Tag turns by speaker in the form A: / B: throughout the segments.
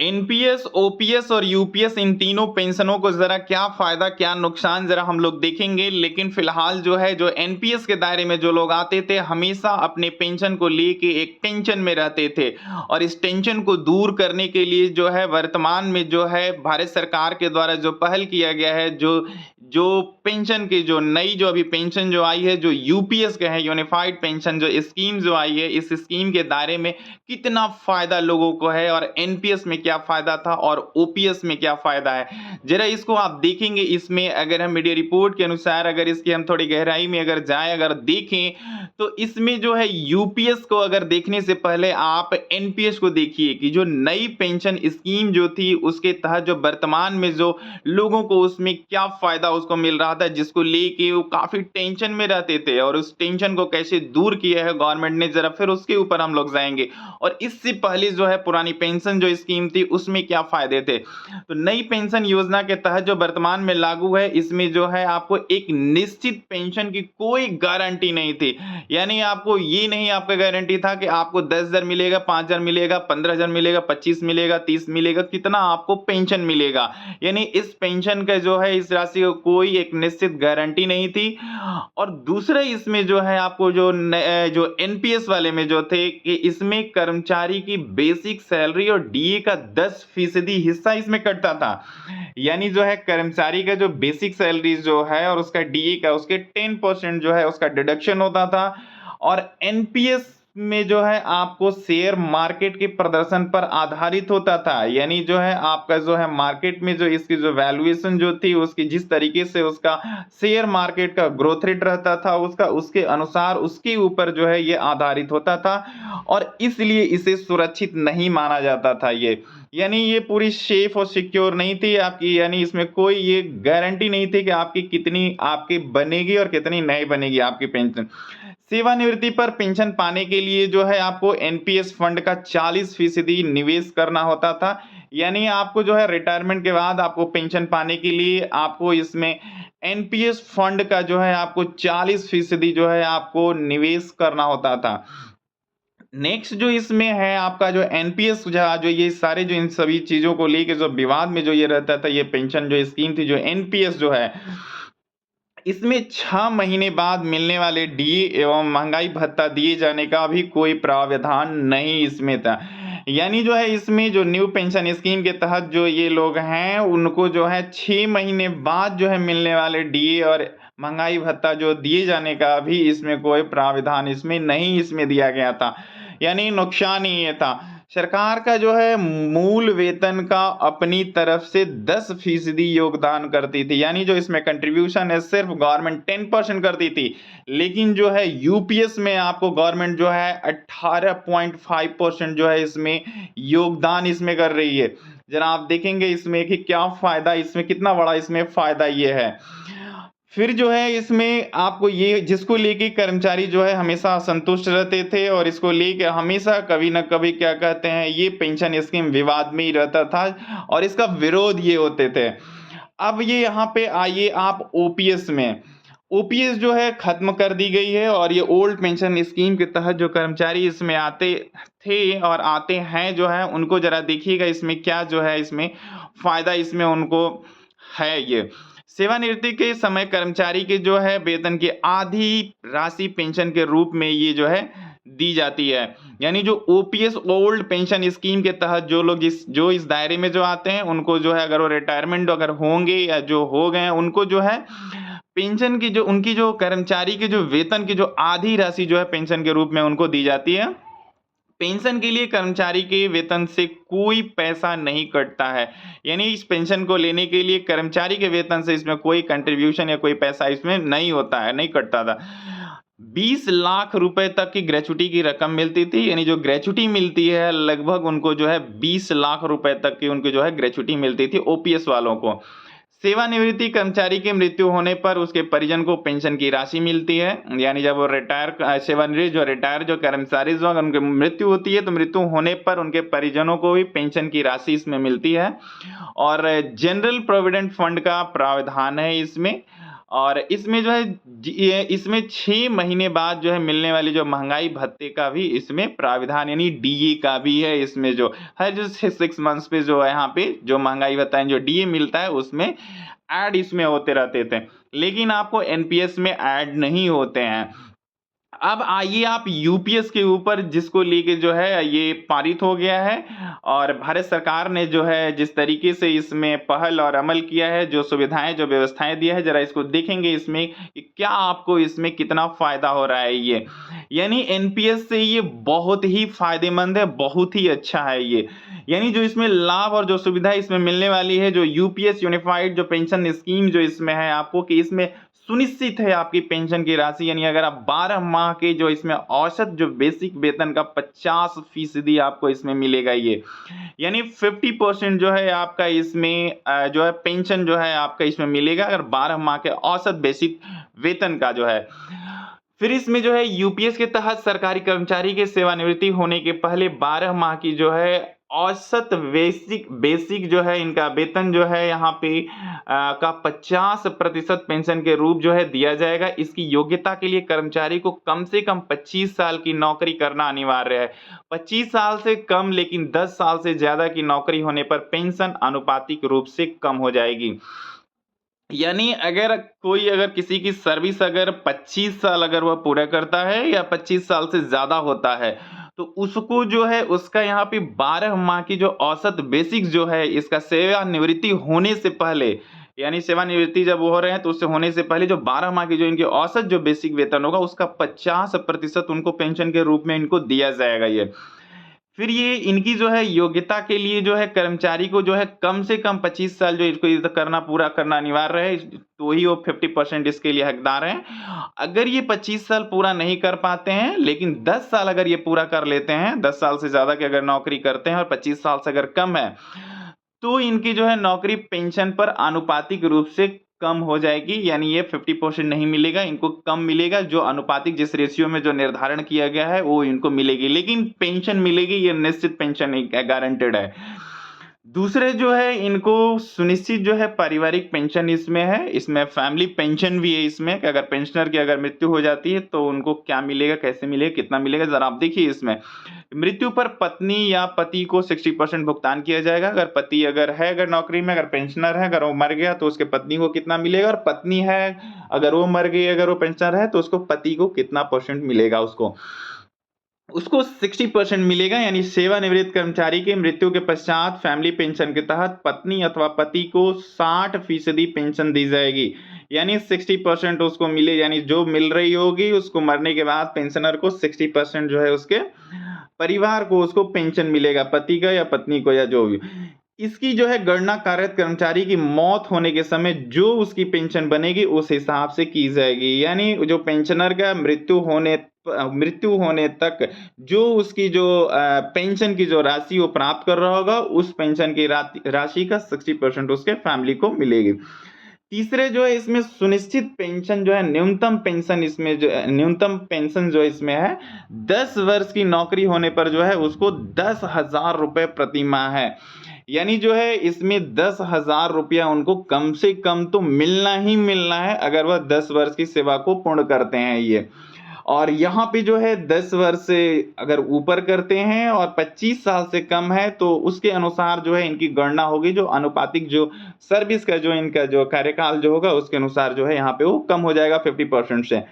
A: NPS, OPS और UPS इन तीनों पेंशनों को ज़रा क्या फ़ायदा, क्या नुकसान ज़रा हम लोग देखेंगे। लेकिन फ़िलहाल जो है, जो एनपीएस के दायरे में जो लोग आते थे, हमेशा अपने पेंशन को लेके एक टेंशन में रहते थे और इस टेंशन को दूर करने के लिए जो है वर्तमान में जो है भारत सरकार के द्वारा जो पहल किया गया है, जो जो पेंशन की जो नई जो अभी पेंशन जो आई है, जो यूपीएस का है, यूनिफाइड पेंशन जो स्कीम जो आई है, इस स्कीम के दायरे में कितना फ़ायदा लोगों को है और एनपीएस में क्या फ़ायदा था और ओपीएस में क्या फ़ायदा है। ज़रा इसको आप देखेंगे, इसमें अगर हम मीडिया रिपोर्ट के अनुसार अगर इसकी हम थोड़ी गहराई में अगर जाएँ, अगर देखें, तो इसमें जो है यूपीएस को अगर देखने से पहले आप एनपीएस को देखिए कि जो नई पेंशन स्कीम जो थी, उसके तहत जो वर्तमान में जो लोगों को उसमें क्या फ़ायदा उसको मिल रहा था, जिसको लेके वो काफ़ी टेंशन में रहते थे और उस टेंशन को कैसे दूर किया है गवर्नमेंट ने, ज़रा फिर उसके ऊपर हम लोग जाएँगे। और इससे पहले जो है पुरानी पेंशन जो स्कीम थी, उसमें क्या फ़ायदे थे। तो नई पेंशन योजना के तहत जो वर्तमान में लागू है, इसमें जो है आपको एक निश्चित पेंशन की कोई गारंटी नहीं थी। यानी आपको ये नहीं आपका गारंटी था कि आपको 10,000 मिलेगा, 5,000 मिलेगा, 15,000 मिलेगा, 25 मिलेगा, 30 मिलेगा, कितना आपको पेंशन मिलेगा। यानी इस पेंशन का जो है, इस राशि को कोई एक निश्चित गारंटी नहीं थी। और दूसरा इसमें जो है आपको जो एनपीएस वाले में जो थे कि इसमें कर्मचारी की बेसिक सैलरी और डीए का 10% हिस्सा इसमें कटता था। यानी जो है कर्मचारी का जो बेसिक सैलरी जो है और उसका डीए का उसके 10% जो है उसका डिडक्शन होता था। और एनपीएस में जो है आपको शेयर मार्केट के प्रदर्शन पर आधारित होता था। यानी जो है आपका जो है मार्केट में जो इसकी जो वैल्यूएशन जो थी, उसकी जिस तरीके से उसका शेयर मार्केट का ग्रोथ रेट रहता था, उसका उसके अनुसार उसके ऊपर जो है ये आधारित होता था और इसलिए इसे सुरक्षित नहीं माना जाता था ये। यानी ये पूरी सेफ और सिक्योर नहीं थी आपकी, यानी इसमें कोई ये गारंटी नहीं थी कि आपकी कितनी आपकी बनेगी और कितनी नहीं बनेगी आपकी पेंशन। सेवानिवृत्ति पर पेंशन पाने के लिए जो है आपको एनपीएस फंड का 40% निवेश करना होता था। यानी आपको जो है रिटायरमेंट के बाद आपको पेंशन पाने के लिए आपको इसमें एनपीएस फंड का जो है आपको 40% जो है आपको निवेश करना होता था। नेक्स्ट जो इसमें है आपका जो एनपीएस जो ये सारे जो इन सभी चीज़ों को लेके जो विवाद में जो ये रहता था, ये पेंशन जो स्कीम थी, जो एनपीएस जो है, इसमें 6 महीने बाद मिलने वाले डीए एवं महंगाई भत्ता दिए जाने का भी कोई प्रावधान नहीं इसमें था। यानी जो है इसमें जो न्यू पेंशन स्कीम के तहत जो ये लोग हैं, उनको जो है 6 महीने बाद जो है मिलने वाले डीए और महंगाई भत्ता जो दिए जाने का भी इसमें कोई प्रावधान इसमें नहीं इसमें दिया गया था। यानी नुकसान ही ये था। सरकार का जो है मूल वेतन का अपनी तरफ से 10% योगदान करती थी। यानी जो इसमें कंट्रीब्यूशन है सिर्फ गवर्नमेंट 10% करती थी। लेकिन जो है यूपीएस में आपको गवर्नमेंट जो है 18.5% जो है इसमें योगदान इसमें कर रही है। जरा आप देखेंगे इसमें कि क्या फायदा, इसमें कितना बड़ा इसमें फायदा ये है। फिर जो है इसमें आपको ये जिसको लेके कर्मचारी जो है हमेशा असंतुष्ट रहते थे और इसको लेके हमेशा कभी ना कभी क्या कहते हैं, ये पेंशन स्कीम विवाद में ही रहता था और इसका विरोध ये होते थे। अब ये यहाँ पे आइए आप ओपीएस में। ओपीएस जो है खत्म कर दी गई है और ये ओल्ड पेंशन स्कीम के तहत जो कर्मचारी इसमें आते थे और आते हैं जो है, उनको जरा देखिएगा इसमें क्या जो है इसमें फायदा इसमें उनको है। ये सेवानिवृत्ति के समय कर्मचारी के जो है वेतन की आधी राशि पेंशन के रूप में ये जो है दी जाती है। यानी जो ओपीएस ओल्ड पेंशन स्कीम के तहत जो लोग जो इस दायरे में जो आते हैं, उनको जो है अगर वो रिटायरमेंट अगर होंगे या जो हो गए हैं, उनको जो है पेंशन की जो उनकी जो कर्मचारी के जो वेतन की जो आधी राशि जो है पेंशन के रूप में उनको दी जाती है। पेंशन के लिए कर्मचारी के वेतन से कोई पैसा नहीं कटता है। यानी इस पेंशन को लेने के लिए कर्मचारी के वेतन से इसमें कोई कंट्रीब्यूशन या कोई पैसा इसमें नहीं होता है, नहीं कटता था। 20 लाख रुपए तक की ग्रेच्युटी की रकम मिलती थी। यानी जो ग्रेच्युटी मिलती है लगभग उनको जो है 20 लाख रुपए तक की उनकी जो है ग्रेच्युटी मिलती थी ओपीएस वालों को। सेवानिवृत्ति कर्मचारी की मृत्यु होने पर उसके परिजन को पेंशन की राशि मिलती है। यानी जब वो सेवानिवृत्त जो रिटायर जो कर्मचारी जो उनकी मृत्यु होती है, तो मृत्यु होने पर उनके परिजनों को भी पेंशन की राशि इसमें मिलती है। और जनरल प्रोविडेंट फंड का प्रावधान है इसमें। और इसमें जो है इसमें 6 महीने बाद जो है मिलने वाली जो महँगाई भत्ते का भी इसमें प्राविधान यानी डीए का भी है इसमें जो हर जो 6 मंथ्स पे जो है यहाँ पे जो महँगाई भत्ता है जो डीए मिलता है उसमें ऐड इसमें होते रहते थे। लेकिन आपको एनपीएस में ऐड नहीं होते हैं। अब आइए आप यूपीएस के ऊपर जिसको लेके जो है ये पारित हो गया है और भारत सरकार ने जो है जिस तरीके से इसमें पहल और अमल किया है, जो सुविधाएँ, जो व्यवस्थाएँ दिया है, ज़रा इसको देखेंगे इसमें कि क्या आपको इसमें कितना फ़ायदा हो रहा है ये। यानी एनपीएस से ये बहुत ही फ़ायदेमंद है, बहुत ही अच्छा है ये। यानी जो इसमें लाभ और जो सुविधा इसमें मिलने वाली है, जो यूपीएस यूनिफाइड जो पेंशन स्कीम जो इसमें है आपको कि इसमें सुनिश्चित है आपकी पेंशन की राशि यानी अगर आप 12 माह के जो इसमें औसत जो बेसिक वेतन का 50% आपको इसमें मिलेगा ये। यानी 50% जो है आपका इसमें जो है पेंशन जो है आपका इसमें मिलेगा अगर 12 माह के औसत बेसिक वेतन का जो है। फिर इसमें जो है यूपीएस के तहत सरकारी कर्मचारी के सेवानिवृत्ति होने के पहले 12 माह की जो है औसत बेसिक बेसिक जो है इनका वेतन जो है यहाँ पे का 50% पेंशन के रूप जो है दिया जाएगा। इसकी योग्यता के लिए कर्मचारी को कम से कम 25 साल की नौकरी करना अनिवार्य है। 25 साल से कम लेकिन 10 साल से ज्यादा की नौकरी होने पर पेंशन आनुपातिक रूप से कम हो जाएगी। यानी अगर किसी की सर्विस अगर 25 साल अगर वह पूरा करता है या 25 साल से ज़्यादा होता है, तो उसको जो है उसका यहाँ पे 12 माह की जो औसत बेसिक जो है इसका सेवानिवृत्ति होने से पहले यानी सेवानिवृत्ति जब वो हो रहे हैं तो उससे होने से पहले जो 12 माह की जो इनकी औसत जो बेसिक वेतन होगा उसका 50% उनको पेंशन के रूप में इनको दिया जाएगा ये। फिर ये इनकी जो है योग्यता के लिए जो है कर्मचारी को जो है कम से कम 25 साल जो इसको ये करना पूरा करना अनिवार्य है, तो ही वो 50% इसके लिए हकदार हैं। अगर ये 25 साल पूरा नहीं कर पाते हैं, लेकिन 10 साल अगर ये पूरा कर लेते हैं, 10 साल से ज़्यादा की अगर नौकरी करते हैं और 25 साल से अगर कम है, तो इनकी जो है नौकरी पेंशन पर आनुपातिक रूप से कम हो जाएगी यानी ये 50% नहीं मिलेगा, इनको कम मिलेगा जो आनुपातिक जिस रेशियो में जो निर्धारण किया गया है वो इनको मिलेगी, लेकिन पेंशन मिलेगी ये निश्चित पेंशन गारंटेड है। दूसरे जो है इनको सुनिश्चित जो है पारिवारिक पेंशन इसमें है, इसमें फैमिली पेंशन भी है इसमें कि अगर पेंशनर की अगर मृत्यु हो जाती है तो उनको क्या मिलेगा, कैसे मिलेगा, कितना मिलेगा, ज़रा आप देखिए इसमें। मृत्यु पर पत्नी या पति को 60% भुगतान किया जाएगा। अगर पति अगर नौकरी में अगर पेंशनर है, अगर वो मर गया तो उसके पत्नी को कितना मिलेगा और पत्नी है अगर वो मर गई, अगर वो पेंशनर है तो उसको पति को कितना परसेंट मिलेगा उसको 60% मिलेगा यानी सेवानिवृत्त कर्मचारी की मृत्यु के पश्चात फैमिली पेंशन के तहत पत्नी अथवा पति को 60% पेंशन दी जाएगी यानी 60% उसको मिले यानी जो मिल रही होगी उसको मरने के बाद पेंशनर को 60% जो है उसके परिवार को उसको पेंशन मिलेगा, पति का या पत्नी को या जो भी। इसकी जो है गणना कार्यरत कर्मचारी की मौत होने के समय जो उसकी पेंशन बनेगी उस हिसाब से की जाएगी यानी जो पेंशनर का मृत्यु होने तक जो उसकी जो पेंशन की जो राशि वो प्राप्त कर रहा होगा उस पेंशन की राशि का 60% उसके फैमिली को मिलेगी। तीसरे जो है इसमें सुनिश्चित पेंशन जो है न्यूनतम पेंशन जो इसमें है 10 वर्ष की नौकरी होने पर जो है उसको 10,000 रुपए प्रति माह है यानी जो है इसमें 10,000 रुपया उनको कम से कम तो मिलना ही मिलना है अगर वह 10 वर्ष की सेवा को पूर्ण करते हैं ये। और यहाँ पे जो है 10 वर्ष से अगर ऊपर करते हैं और 25 साल से कम है तो उसके अनुसार जो है इनकी गणना होगी, जो अनुपातिक जो सर्विस का जो इनका जो कार्यकाल जो होगा उसके अनुसार जो है यहाँ पे वो कम हो जाएगा 50% से।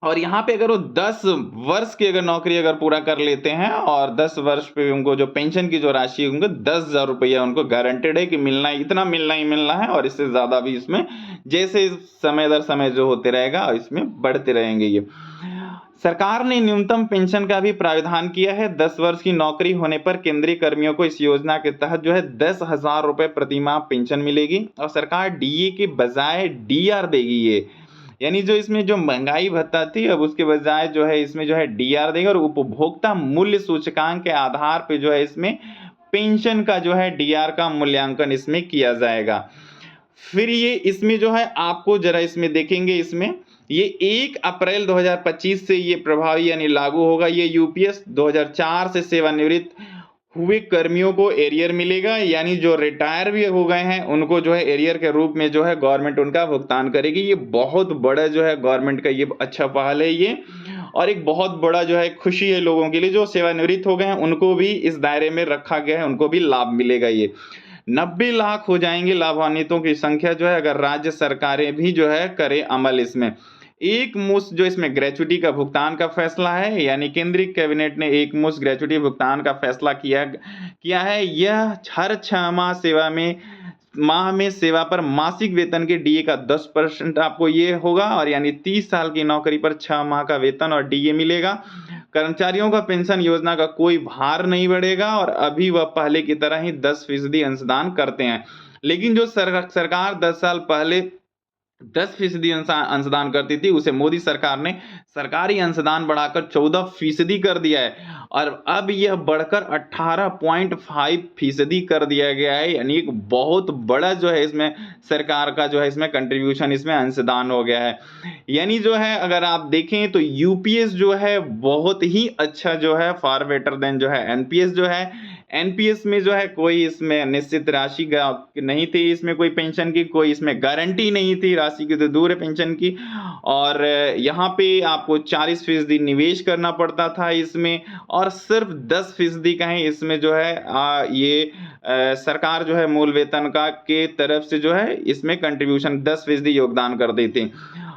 A: और यहाँ पे अगर वो 10 वर्ष की अगर नौकरी अगर पूरा कर लेते हैं और 10 वर्ष पे उनको जो पेंशन की जो राशि उनको 10,000 रुपया उनको गारंटेड है कि मिलना इतना मिलना ही मिलना है और इससे ज़्यादा भी इसमें जैसे समय दर समय जो होते रहेगा इसमें बढ़ते रहेंगे ये। सरकार ने न्यूनतम पेंशन का भी प्रावधान किया है। 10 वर्ष की नौकरी होने पर केंद्रीय कर्मियों को इस योजना के तहत जो है 10,000 रुपए प्रति माह पेंशन मिलेगी और सरकार डीए के बजाय डीआर देगी ये यानी जो इसमें जो महंगाई भत्ता थी अब उसके बजाय जो है इसमें जो है डीआर देगा और उपभोक्ता मूल्य सूचकांक के आधार पे जो है इसमें पेंशन का जो है डीआर का मूल्यांकन इसमें किया जाएगा। फिर ये इसमें जो है आपको जरा इसमें देखेंगे इसमें ये 1 अप्रैल 2025 से ये प्रभावी यानी लागू होगा। ये यूपीएस 2004 से सेवानिवृत्त हुए कर्मियों को एरियर मिलेगा, यानी जो रिटायर भी हो गए हैं उनको जो है एरियर के रूप में जो है गवर्नमेंट उनका भुगतान करेगी। ये बहुत बड़ा जो है गवर्नमेंट का ये अच्छा पहल है ये, और एक बहुत बड़ा जो है खुशी है लोगों के लिए जो सेवानिवृत्त हो गए हैं, उनको भी इस दायरे में रखा गया है, उनको भी लाभ मिलेगा ये। 90 लाख हो जाएँगे लाभान्वितों की संख्या जो है, अगर राज्य सरकारें भी जो है करें अमल इसमें। एक मुश्त जो इसमें ग्रेच्युटी का भुगतान का फैसला है, यानी केंद्रीय कैबिनेट ने एक मुश्त ग्रेच्युटी भुगतान का फैसला किया है। यह हर 6 माह में सेवा पर मासिक वेतन के डीए का 10% आपको ये होगा, और यानी 30 साल की नौकरी पर 6 माह का वेतन और डीए मिलेगा। कर्मचारियों का पेंशन योजना का कोई भार नहीं बढ़ेगा, और अभी वह पहले की तरह ही 10% अंशदान करते हैं। लेकिन जो सरकार 10 साल पहले 10% अंशदान करती थी, उसे मोदी सरकार ने सरकारी अंशदान बढ़ाकर 14% कर दिया है, और अब यह बढ़कर 18.5% कर दिया गया है। यानी एक बहुत बड़ा जो है इसमें सरकार का जो है इसमें कंट्रीब्यूशन, इसमें अंशदान हो गया है। यानी जो है अगर आप देखें तो यूपीएस जो है बहुत ही अच्छा जो है, फार बेटर देन जो है एनपीएस जो है। एनपीएस में जो है कोई इसमें निश्चित राशि नहीं थी, इसमें कोई पेंशन की कोई इसमें गारंटी नहीं थी, राशि की तो दूर है पेंशन की। और यहाँ पे आपको 40% निवेश करना पड़ता था इसमें, और सिर्फ 10% का ही इसमें जो है सरकार जो है मूल वेतन का के तरफ से जो है इसमें कंट्रीब्यूशन 10% योगदान कर देते हैं।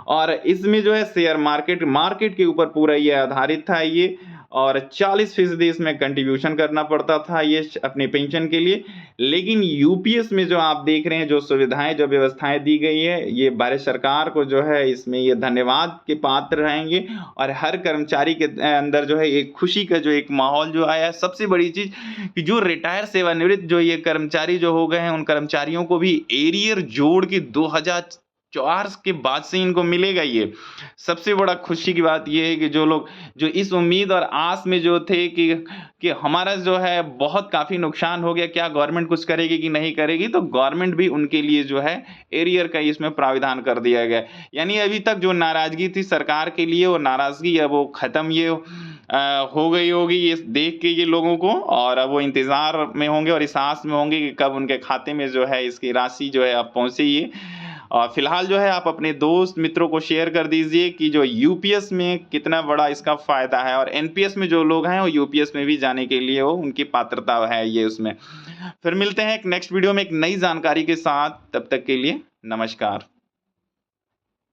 A: और इसमें जो है शेयर मार्केट के ऊपर पूरा ये आधारित था ये, और 40% इसमें कंट्रीब्यूशन करना पड़ता था ये अपने पेंशन के लिए। लेकिन यूपीएस में जो आप देख रहे हैं जो सुविधाएं जो व्यवस्थाएं दी गई है, ये भारत सरकार को जो है इसमें ये धन्यवाद के पात्र रहेंगे, और हर कर्मचारी के अंदर जो है एक खुशी का जो एक माहौल जो आया है। सबसे बड़ी चीज कि जो रिटायर सेवानिवृत्त जो ये कर्मचारी जो हो गए हैं, उन कर्मचारियों को भी एरियर जोड़ के 2004 के बाद से इनको मिलेगा ये। सबसे बड़ा खुशी की बात ये है कि जो लोग जो इस उम्मीद और आस में जो थे कि हमारा जो है बहुत काफ़ी नुकसान हो गया, क्या गवर्नमेंट कुछ करेगी कि नहीं करेगी, तो गवर्नमेंट भी उनके लिए जो है एरियर का इसमें प्राविधान कर दिया गया। यानी अभी तक जो नाराज़गी थी सरकार के लिए, वो नाराज़गी अब वो ख़त्म ये हो गई होगी ये देख के ये लोगों को, और अब वो इंतज़ार में होंगे और इस आस में होंगे कि कब उनके खाते में जो है इसकी राशि जो है अब पहुँचे ये। और फिलहाल जो है आप अपने दोस्त मित्रों को शेयर कर दीजिए कि जो यूपीएस में कितना बड़ा इसका फ़ायदा है, और एनपीएस में जो लोग हैं वो यूपीएस में भी जाने के लिए वो उनकी पात्रता है ये उसमें। फिर मिलते हैं एक नेक्स्ट वीडियो में एक नई जानकारी के साथ, तब तक के लिए नमस्कार।